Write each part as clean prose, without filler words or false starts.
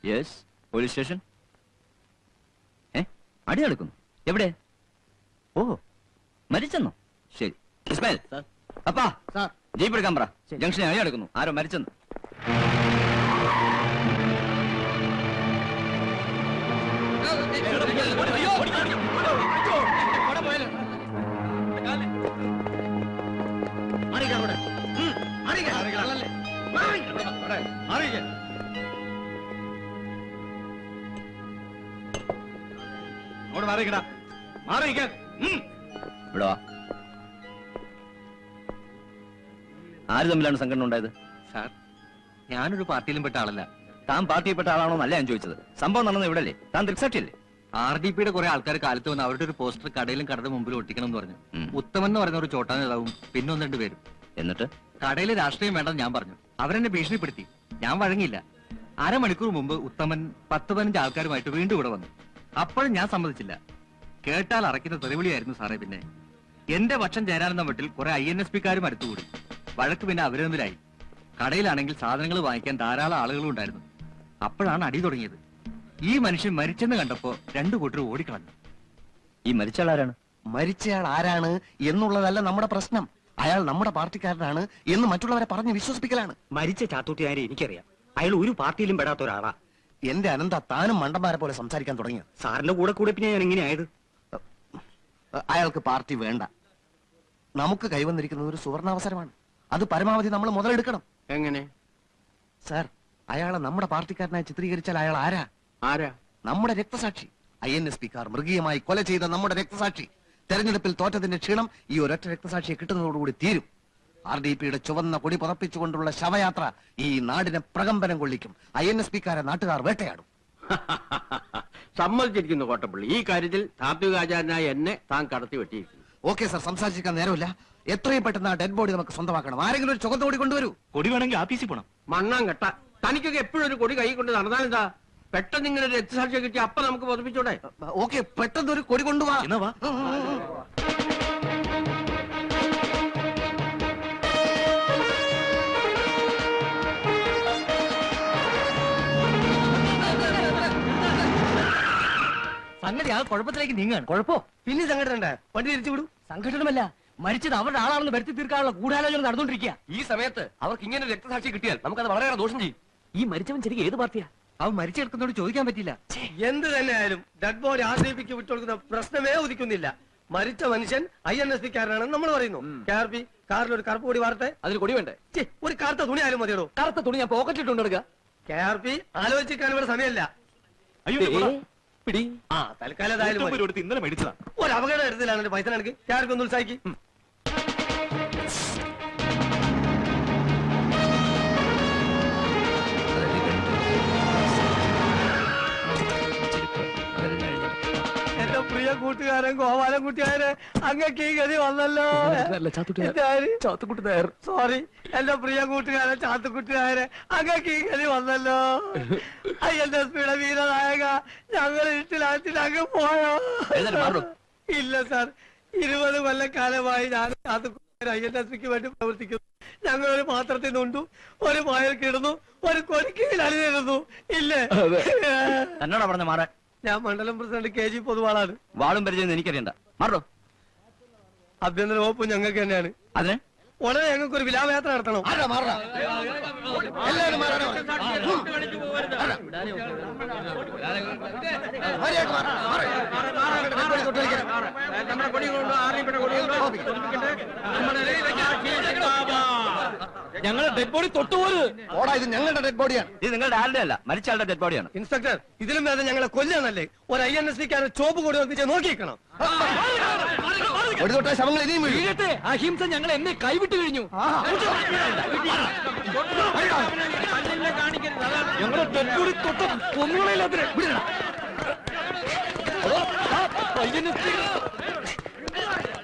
Yes, police station. അടി നടക്കുന്നു. എവിടെ? ഓ, മരിച്ചെന്നോ? ശരി. ഇസ്മായിൽ, അപ്പാ ജീപ്പ് എടുക്കാൻ പറ. ജംഗ്ഷനിൽ അടി നടക്കുന്നു. ആരോ മരിച്ചെന്ന്. ആര് തമ്മിലാണ് സംഘടന ഉണ്ടായത്? സാർ, ഞാനൊരു പാർട്ടിയിലും പെട്ട ആളല്ല. താൻ പാർട്ടിയിൽപ്പെട്ട ആളാണോ എന്നല്ല ഞാൻ ചോദിച്ചത്. സംഭവം നടന്നത് ഇവിടെ അല്ലേ? താൻ ദൃക്സാക്ഷിയല്ലേ? RDPയുടെ കുറെ ആൾക്കാർ കാലത്ത് വന്ന് അവരുടെ ഒരു പോസ്റ്റർ കടയിലും കടയുടെ മുമ്പിൽ ഒട്ടിക്കണം എന്ന് പറഞ്ഞു. ഉത്തമൻ എന്ന് പറയുന്ന ഒരു ചോട്ടാ നേതാവും പിന്നെ ഒന്ന് രണ്ട് പേരും. എന്നിട്ട് കടയിൽ രാഷ്ട്രീയം വേണ്ടെന്ന് ഞാൻ പറഞ്ഞു. അവരെന്നെ ഭീഷണിപ്പെടുത്തി. ഞാൻ വഴങ്ങിയില്ല. അരമണിക്കൂർ മുമ്പ് ഉത്തമൻ 10-15 ആൾക്കാരുമായിട്ട് വീണ്ടും ഇവിടെ വന്നു. അപ്പോഴും ഞാൻ സമ്മതിച്ചില്ല. കേട്ടാൽ അറയ്ക്കുന്ന തെറിവിളിയായിരുന്നു സാറേ. പിന്നെ എന്റെ പക്ഷം ചേരാനെന്ന മട്ടിൽ കുറെ INSPക്കാരും അടുത്തുകൂടി. വഴക്ക് പിന്നെ അവരെന്തിലായി. കടയിലാണെങ്കിൽ സാധനങ്ങൾ വാങ്ങിക്കാൻ ധാരാളം ആളുകളും ഉണ്ടായിരുന്നു. അപ്പോഴാണ് അടി തുടങ്ങിയത്. ഈ മനുഷ്യൻ മരിച്ചെന്ന് കണ്ടപ്പോ 2 കൂട്ടർ ഓടിക്കളഞ്ഞു. ഈ മരിച്ചയാൾ ആരാണ്? മരിച്ചയാൾ ആരാണ് എന്നുള്ളതല്ല നമ്മുടെ പ്രശ്നം. അയാൾ നമ്മുടെ പാർട്ടിക്കാരനാണ് എന്ന് മറ്റുള്ളവരെ പറഞ്ഞ് വിശ്വസിപ്പിക്കലാണ്. മരിച്ച ചാത്തൂട്ടിയാരെ എനിക്കറിയാം. അയാൾ ഒരു പാർട്ടിയിലും പെടാത്ത ഒരാളാ. എന്റെ അനന്ത, താനും മണ്ടന്മാരെ പോലെ സംസാരിക്കാൻ തുടങ്ങിയ. സാറിന്റെ കൂടെ പിന്നെ ഞാൻ എങ്ങനെയായത്? അയാൾക്ക് പാർട്ടി വേണ്ട. നമുക്ക് കൈവന്നിരിക്കുന്നത് ഒരു സുവർണാവസരമാണ്. അത് പരമാവധി നമ്മൾ മുതലെടുക്കണം. എങ്ങനെ? സാർ, അയാളെ നമ്മുടെ പാർട്ടിക്കാരനായി ചിത്രീകരിച്ചാൽ അയാൾ ആരാ? നമ്മുടെ രക്തസാക്ഷി. INSPക്കാർ മൃഗീയമായി കൊല ചെയ്ത നമ്മുടെ രക്തസാക്ഷി. തെരഞ്ഞെടുപ്പിൽ തോറ്റതിന്റെ ക്ഷീണം ഈ ഒരൊറ്റ രക്തസാക്ഷിയെ കിട്ടുന്നതോടുകൂടി തീരും. RDPയുടെ ചുവന്ന കൊടി പുതപ്പിച്ചുകൊണ്ടുള്ള ശവയാത്ര ഈ നാടിനെ പ്രകമ്പനം കൊള്ളിക്കും. INSPക്കാരെ നാട്ടുകാർ വേട്ടയാടും. സമ്മതിച്ചിരിക്കുന്നു കോട്ടപ്പള്ളി. ഈ കാര്യത്തിൽ താത്വികാചാരനായ എന്നെ താൻ കടത്തി വെട്ടിയിരിക്കുന്നു. ഓക്കെ സാർ, സംസാരിക്കാൻ നേരമില്ല. എത്രയും പെട്ടെന്ന് ആ ഡെഡ് ബോഡി നമുക്ക് സ്വന്തമാക്കണം. ആരെങ്കിലും ഒരു ചുവന്ന കൊടി കൊണ്ടുവരൂ. കൊടി വേണമെങ്കിൽ ആഫീസിൽ പോണം. മണ്ണാൻ കെട്ട, തനിക്കൊക്കെ എപ്പോഴും ഒരു കൊടി കൈ കൊണ്ട് നടന്നാലെന്താ? പെട്ടെന്ന് ഇങ്ങനെ ഒരു രക്തസാക്ഷിയെ കിട്ടി അപ്പൊ നമുക്ക് പൊതിപ്പിച്ചൂടെ? ഓക്കെ, പെട്ടെന്ന് ഒരു കൊടി കൊണ്ടുവാ. സംഗതി ആ കുഴപ്പത്തിലേക്ക് നീങ്ങാണ്. കുഴപ്പോ പിന്നെ സംഘടന വണ്ടി തിരിച്ചു വിടും. സംഘടനമല്ല, മരിച്ചത് അവരുടെ ആളാണെന്ന് വരുത്തി തീർക്കാനുള്ള ഗൂഢാലോചന നടന്നുകൊണ്ടിരിക്കുക. ഈ സമയത്ത് അവർക്ക് ഇങ്ങനെ രക്തസാക്ഷി കിട്ടിയാൽ നമുക്കത് വളരെയേറെ ദോഷം ചെയ്യും. ഈ മരിച്ചവൻ ശരിക്കും ഏത് പാർട്ടിയാ? അവൻ മരിച്ചെടുക്കുന്നോട് ചോദിക്കാൻ പറ്റില്ല. എന്ത് തന്നെയായാലും ഡെഡ് ബോഡി RDPക്ക് വിട്ടുകൊടുക്കുന്ന പ്രശ്നമേ ഉദിക്കുന്നില്ല. മരിച്ച മനുഷ്യൻ INSPക്കാരനാണെന്ന് നമ്മൾ പറയുന്നു. KRP കാറിൽ ഒരു കറുപ്പ് കൊടി വാർത്തെ. അതിന് കൊടി വേണ്ടേ? ഒരു കറുത്ത തുണി ആയാലും മതിയോ? കറുത്ത തുണി ഞാൻ പോക്കറ്റിലിട്ട് എടുക്കുക. KRP ആലോചിക്കാൻ ഇവിടെ സമയമല്ല. തൽക്കാലം ഇന്നലെ മേടിച്ചതാ. ഒരു അപകടം എടുത്തില്ലാണ് പൈസ കണക്ക്. KRP ഒന്ന് ഉത്സാഹിക്ക്. എന്റെ പ്രിയ കൂട്ടുകാരൻ ഗോപാലൻകുട്ടിയാരെ അങ്ങക്ക് ഈ ഗതി വന്നല്ലോ. സോറി, എന്റെ പ്രിയ കൂട്ടുകാരൻ ചാത്തുക്കുട്ടിയാരെ അങ്ങക്ക് ഈ ഗതി വന്നല്ലോ. INSPയുടെ വീരനായക, ഞങ്ങൾ ഇഷ്ടത്തിലാക്കി അങ്ങ് പോയോ? ഇല്ല സാർ, 20 കൊല്ലക്കാലമായി ഞാൻ ചാത്തുക്കുട്ടിയാർ INSPക്ക് വേണ്ടി പ്രവർത്തിക്കുന്നു. ഞങ്ങൾ ഒരു പാത്രത്തിൽ നിന്നുണ്ടു, ഒരു പായൽ കിടന്നു, ഒരു കൊരിക്കയിൽ അണിനിരുന്നു. ഇല്ലേ? എന്നോടാ പറഞ്ഞ മാറാൻ? ഞാൻ മണ്ഡലം പ്രസിഡന്റ് KG പൊതുവാളാണ്. വാളും പരിചയം എനിക്കറിയണ്ട. മാറോ. ആഭ്യന്തര വകുപ്പ് ഞങ്ങൾക്ക് തന്നെയാണ്. അതിന് ഉടനെ ഞങ്ങൾക്ക് ഒരു വിലാപയാത്ര നടത്തണം. ഞങ്ങൾ ഡെഡ് ബോഡി തൊട്ടുപോലും. ഇത് ഞങ്ങളുടെ ഡെഡ് ബോഡിയാണ്. ഇത് നിങ്ങളുടെ ആരുടെ അല്ല, മരിച്ചയാളുടെ ഡെഡ് ബോഡിയാണ്. ഇൻസ്പെക്ടർ, ഇതിലും വേദന ഞങ്ങളെ കൊല്ലാന്നല്ലേ? ഒരു INSPക്കാരൻ ചോപ്പ് കൂടി വന്നിച്ച് നോക്കിക്കണം. ഒരു തൊട്ട ശവങ്ങൾ ഇനിയും വീഴട്ടെ. അഹിംസ ഞങ്ങൾ എന്നെ കൈവിട്ട് കഴിഞ്ഞു. ഞങ്ങളുടെ ഡെഡ് ബോഡി തൊട്ട് കൊന്നുകളയില്ലാത്ത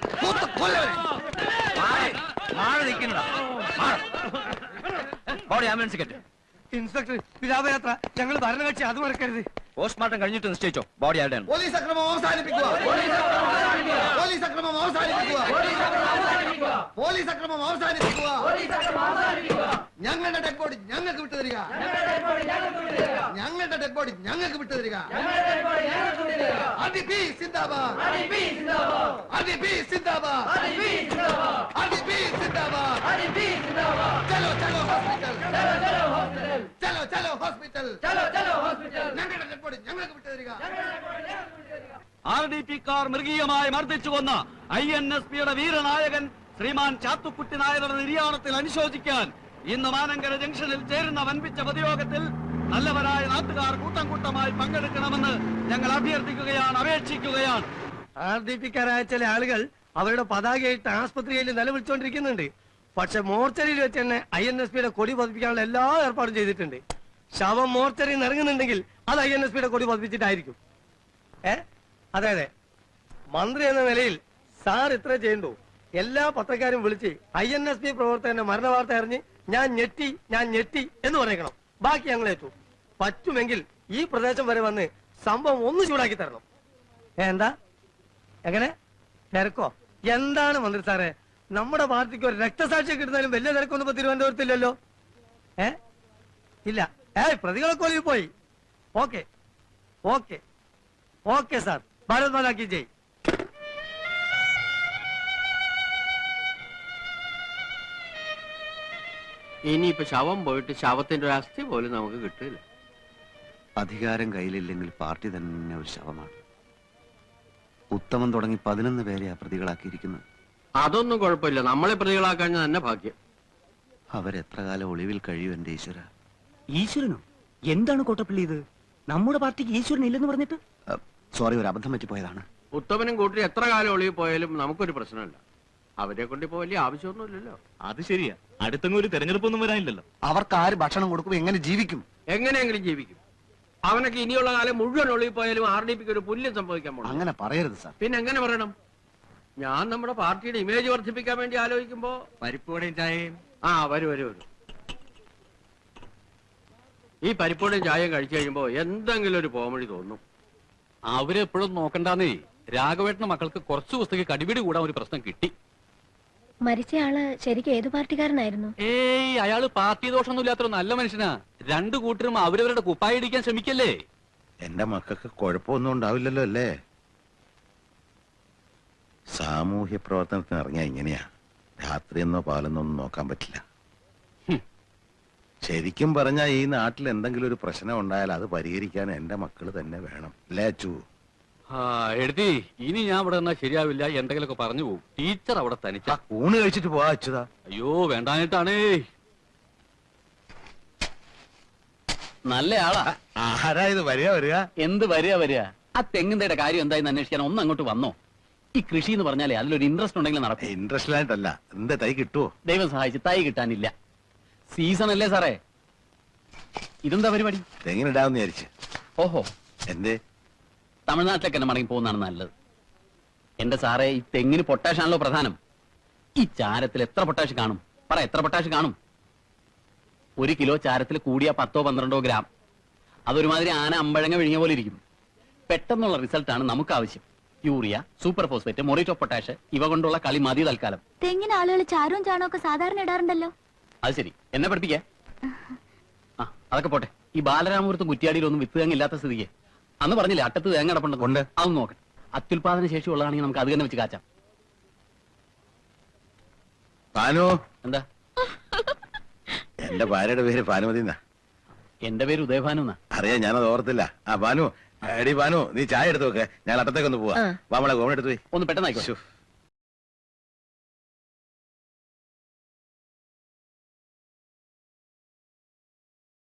ബോഡി ആംബുലൻസ് കെട്ട്. ഇൻസ്പെക്ടർ, വിലാപയാത്ര ഞങ്ങൾ ഭരണകക്ഷി, അത് മറക്കരുത്. പോസ്റ്റ്മോർട്ടം കഴിഞ്ഞിട്ട് നിശ്ചയിച്ചോ ബോഡി ആരുടെയാണ്. പോലീസ് അക്രമം അവസാനിപ്പിക്കുക. പോലീസ് അക്രമം അവസാനിപ്പിക്കുക. പോലീസ് അക്രമം അവസാനിപ്പിക്കുക. ഞങ്ങളുടെ ഡെഡ് ബോഡി ഞങ്ങൾക്ക് വിട്ടുതരിക. ഞങ്ങളുടെ ഡെഡ് ബോഡി ഞങ്ങൾക്ക് വിട്ടു തരിക. RDP സിന്ദാബാദ്, RDP സിന്ദാബാദ്, RDP സിന്ദാബാദ്. ചലോ ചലോ ഹോസ്പിറ്റൽ, ചലോ ചലോ ഹോസ്പിറ്റൽ, ഞങ്ങളുടെ ഡെഡ് ബോഡി ഞങ്ങൾക്ക് വിട്ടു തരിക. RDP കാർ മൃഗീയമായി മർദ്ദിച്ചു കൊന്ന INSPയുടെ വീരനായകൻ ശ്രീമാൻ ചാത്തുക്കുട്ടി നായരുടെ നിര്യാണത്തിൽ അനുശോചിക്കാൻ ഇന്ന് മാനങ്കര ജംഗ്ഷനിൽ ചേരുന്ന വൻപിച്ച പൊതുയോഗത്തിൽ നല്ലവരായ നാട്ടുകാർ കൂട്ടം കൂട്ടമായി പങ്കെടുക്കണമെന്ന് ഞങ്ങൾ അഭ്യർത്ഥിക്കുകയാണ്, അപേക്ഷിക്കുകയാണ്. RDPക്കാരായ ചില ആളുകൾ അവരുടെ പതാകയായിട്ട് ആസ്പത്രിയിൽ നിലവിളിച്ചുകൊണ്ടിരിക്കുന്നുണ്ട്. പക്ഷെ മോർച്ചറിയിൽ വെച്ച് തന്നെ INSPയുടെ കൊടി പതിപ്പിക്കാനുള്ള എല്ലാ ഏർപ്പാടും ചെയ്തിട്ടുണ്ട്. ശവം മോർച്ചറിയിൽ നിന്ന് ഇറങ്ങുന്നുണ്ടെങ്കിൽ അത് INSPയുടെ കൊടി പതിപ്പിച്ചിട്ടായിരിക്കും. അതെ അതെ, മന്ത്രി എന്ന നിലയിൽ സാർ ഇത്ര ചെയ്യണ്ടോ? എല്ലാ പത്രക്കാരും വിളിച്ച് INSP പ്രവർത്തകന്റെ മരണ വാർത്ത അറിഞ്ഞ് ഞാൻ ഞെട്ടി എന്ന് പറയണം. ബാക്കി ഞങ്ങൾ ഏറ്റു. പറ്റുമെങ്കിൽ ഈ പ്രദേശം വരെ വന്ന് സംഭവം ഒന്ന് ചൂടാക്കി തരണം. എന്താ എങ്ങനെ തിരക്കോ? എന്താണ് മന്ത്രി സാറേ, നമ്മുടെ പാർട്ടിക്ക് ഒരു രക്തസാക്ഷിയെ കിട്ടുന്നാലും വലിയ തിരക്കൊന്നും ഇപ്പൊ തിരുവനന്തപുരത്തില്ലല്ലോ. ഇല്ല. പ്രതികളൊക്കെ ഒളിവിൽ പോയി. Okay okay okay sir. Bharat Mata കി ജയ്. ഇനിയിപ്പോ ശവം പോയിട്ട് ശവത്തിന്റെ ഒരു അസ്ഥി പോലും നമുക്ക് കിട്ടില്ല. അധികാരം കയ്യിലില്ലെങ്കിൽ പാർട്ടി തന്നെ ഒരു ശവമാണ്. ഉത്തമൻ തുടങ്ങി 11 പേരെ പ്രതികളാക്കിയിരിക്കുന്നത്. അതൊന്നും കുഴപ്പമില്ല, നമ്മളെ പ്രതികളാക്കാൻ തന്നെ ഭാഗ്യം. അവരെത്ര കാലം ഒളിവിൽ കഴിയും എന്റെ ഈശ്വര. ഈശ്വരനോ? എന്താണ് കോട്ടപ്പള്ളി ഇത്? നമ്മുടെ പാർട്ടിക്ക് ഈശ്വരൻ ഇല്ലെന്ന് പറഞ്ഞിട്ട്? സോറി, ഒരു അബദ്ധം പറ്റിപ്പോയതാണ്. ഉത്തമനും കൂട്ടി എത്ര കാലം ഒളിവിൽ പോയാലും നമുക്കൊരു പ്രശ്നമില്ല. അവരെ കൊണ്ട് ഇപ്പോ വലിയ ആവശ്യമൊന്നുമില്ലല്ലോ. അത് ശരിയാ, അടുത്തൊന്നും ഒരു തെരഞ്ഞെടുപ്പൊന്നും വരാനില്ലല്ലോ. അവർക്ക് ആര് ഭക്ഷണം കൊടുക്കും? എങ്ങനെ ജീവിക്കും? എങ്ങനെയെങ്കിലും ജീവിക്കും. അവനൊക്കെ ഇനിയുള്ള കാലം മുഴുവൻ ഒളിവിൽ പോയാലും RDPക്ക് ഒരു പുല്യം സംഭവിക്കാൻ പോകും. അങ്ങനെ പറയരുത് സാർ. പിന്നെ എങ്ങനെ പറയണം? ഞാൻ നമ്മുടെ പാർട്ടിയുടെ ഇമേജ് വർദ്ധിപ്പിക്കാൻ വേണ്ടി ആലോചിക്കുമ്പോ പരിപ്പോടെയും ചായയും. വരും. ഈ പരിപ്പോടെയും ചായയും കഴിച്ചു കഴിയുമ്പോ എന്തെങ്കിലും ഒരു പോമഴി തോന്നും. അവരെപ്പോഴും നോക്കണ്ടെന്നേ. രാഘവേട്ടന്റെ മക്കൾക്ക് കുറച്ചു ദിവസത്തേക്ക് കടിപിടി കൂടാൻ ഒരു പ്രശ്നം കിട്ടി. മരിച്ചയാള് ശരിക്കും ഏത് പാർട്ടിക്കാരനായിരുന്നു? അയാള് പാർട്ടി ദോഷമൊന്നും ഇല്ലാത്തൊരു നല്ല മനുഷ്യനാ. രണ്ടു കൂട്ടരും അവരവരുടെ കുപ്പായി ഇടിക്കാൻ ശ്രമിക്കല്ലേ. എന്റെ മക്കൾക്ക് കുഴപ്പമൊന്നും ഉണ്ടാവില്ലല്ലോ അല്ലേ? സാമൂഹ്യ പ്രവർത്തനത്തിന് ഇറങ്ങിയ ഇങ്ങനെയാ. രാത്രിയെന്നോ പാലെന്നോ ഒന്നും നോക്കാൻ പറ്റില്ല. ശരിക്കും പറഞ്ഞാൽ ഈ നാട്ടിൽ എന്തെങ്കിലും ഒരു പ്രശ്നം ഉണ്ടായാൽ അത് പരിഹരിക്കാൻ എന്റെ മക്കള് തന്നെ വേണം അല്ലേ അച്ചു? എഴുതി ഇനി ഞാൻ ഇവിടെ നിന്നാ ശരിയാവില്ല. എന്തെങ്കിലുമൊക്കെ പറഞ്ഞു പോകും. ടീച്ചർ അവിടെ തനിച്ച. ഊണ് കഴിച്ചിട്ട് പോവാ അച്ചുതാ. അയ്യോ വേണ്ടാനിട്ടാണേ. നല്ല ആളാ. ആരാ ഇത്? വരിക. എന്ത് വരിക? ആ തെങ്ങിന്റെ കാര്യം എന്തായെന്ന് അന്വേഷിക്കാൻ ഒന്ന് അങ്ങോട്ട് വന്നോ? ഈ കൃഷി എന്ന് പറഞ്ഞാലേ അതിലൊരു ഇൻട്രസ്റ്റ് ഉണ്ടെങ്കിൽ നടക്കും. ഇൻട്രസ്റ്റ് ആയിട്ടല്ല. എന്താ തൈ കിട്ടുവോ? ദൈവം സഹായിച്ച് തൈ കിട്ടാനില്ല. സീസൺ അല്ലേ സാറേ? ഇതെന്താ പരിപാടി? തെങ്ങിനിടാന്ന് വിചാരിച്ച്. ഓഹോ, എന്തേ? തമിഴ്നാട്ടിലേക്ക് തന്നെ മടങ്ങി പോകുന്നതാണ് നല്ലത്. എന്റെ സാറേ, ഈ തെങ്ങിന് പൊട്ടാഷ് ആണല്ലോ പ്രധാനം. ഈ ചാരത്തിൽ എത്ര പൊട്ടാഷ് കാണും? പറ, എത്ര പൊട്ടാഷ് കാണും? 1 കിലോ ചാരത്തിൽ കൂടിയ 10-12 ഗ്രാം. അതൊരുമാതിരി ആന അമ്പഴങ്ങ വിഴിഞ്ഞ പോലെ ഇരിക്കും. പെട്ടെന്നുള്ള റിസൾട്ടാണ് നമുക്ക് ആവശ്യം. യൂറിയ, സൂപ്പർ ഫോസ്ഫേറ്റ്, മൊറിറ്റോ പൊട്ടാഷ് ഇവ കൊണ്ടുള്ള കളി മതി തൽക്കാലം. തെങ്ങിന് ആളുകൾ ചാരവും ചാണവും ഒക്കെ സാധാരണ ഇടാറുണ്ടല്ലോ. അത് ശരി, എന്നെ പഠിപ്പിക്കേ. അതൊക്കെ പോട്ടെ. ഈ ബാലരാമപുരത്തും കുറ്റിയാടിയിലൊന്നും വിത്ത് തേങ്ങ ഇല്ലാത്ത സ്ഥിതിക്ക് അന്ന് പറഞ്ഞില്ലേ അട്ടത്ത് തേങ്ങ അടപ്പുണ്ട്. അതൊന്നും നോക്കട്ടെ. അത്യുൽപാദന ശേഷി ഉള്ളതാണെങ്കിൽ നമുക്ക് അത് തന്നെ വെച്ച് കാച്ചാം. എന്താ? എന്റെ ഭാര്യയുടെ പേര് ഭാനുമതി എന്നാ. എന്റെ പേര് ഉദയഭാനു എന്നാ. അറിയാം, ഞാനത് ഓർത്തില്ല. ഭാനു, എടി ഭാനു, നീ ചായ എടുത്ത് വെക്കേ. ഞാൻ അട്ടത്തേക്കൊന്ന് പോവാ. നമ്മളെ ഗോവൺ എടുത്തു പോയി. ഒന്ന് പെട്ടെന്നായിക്കോ.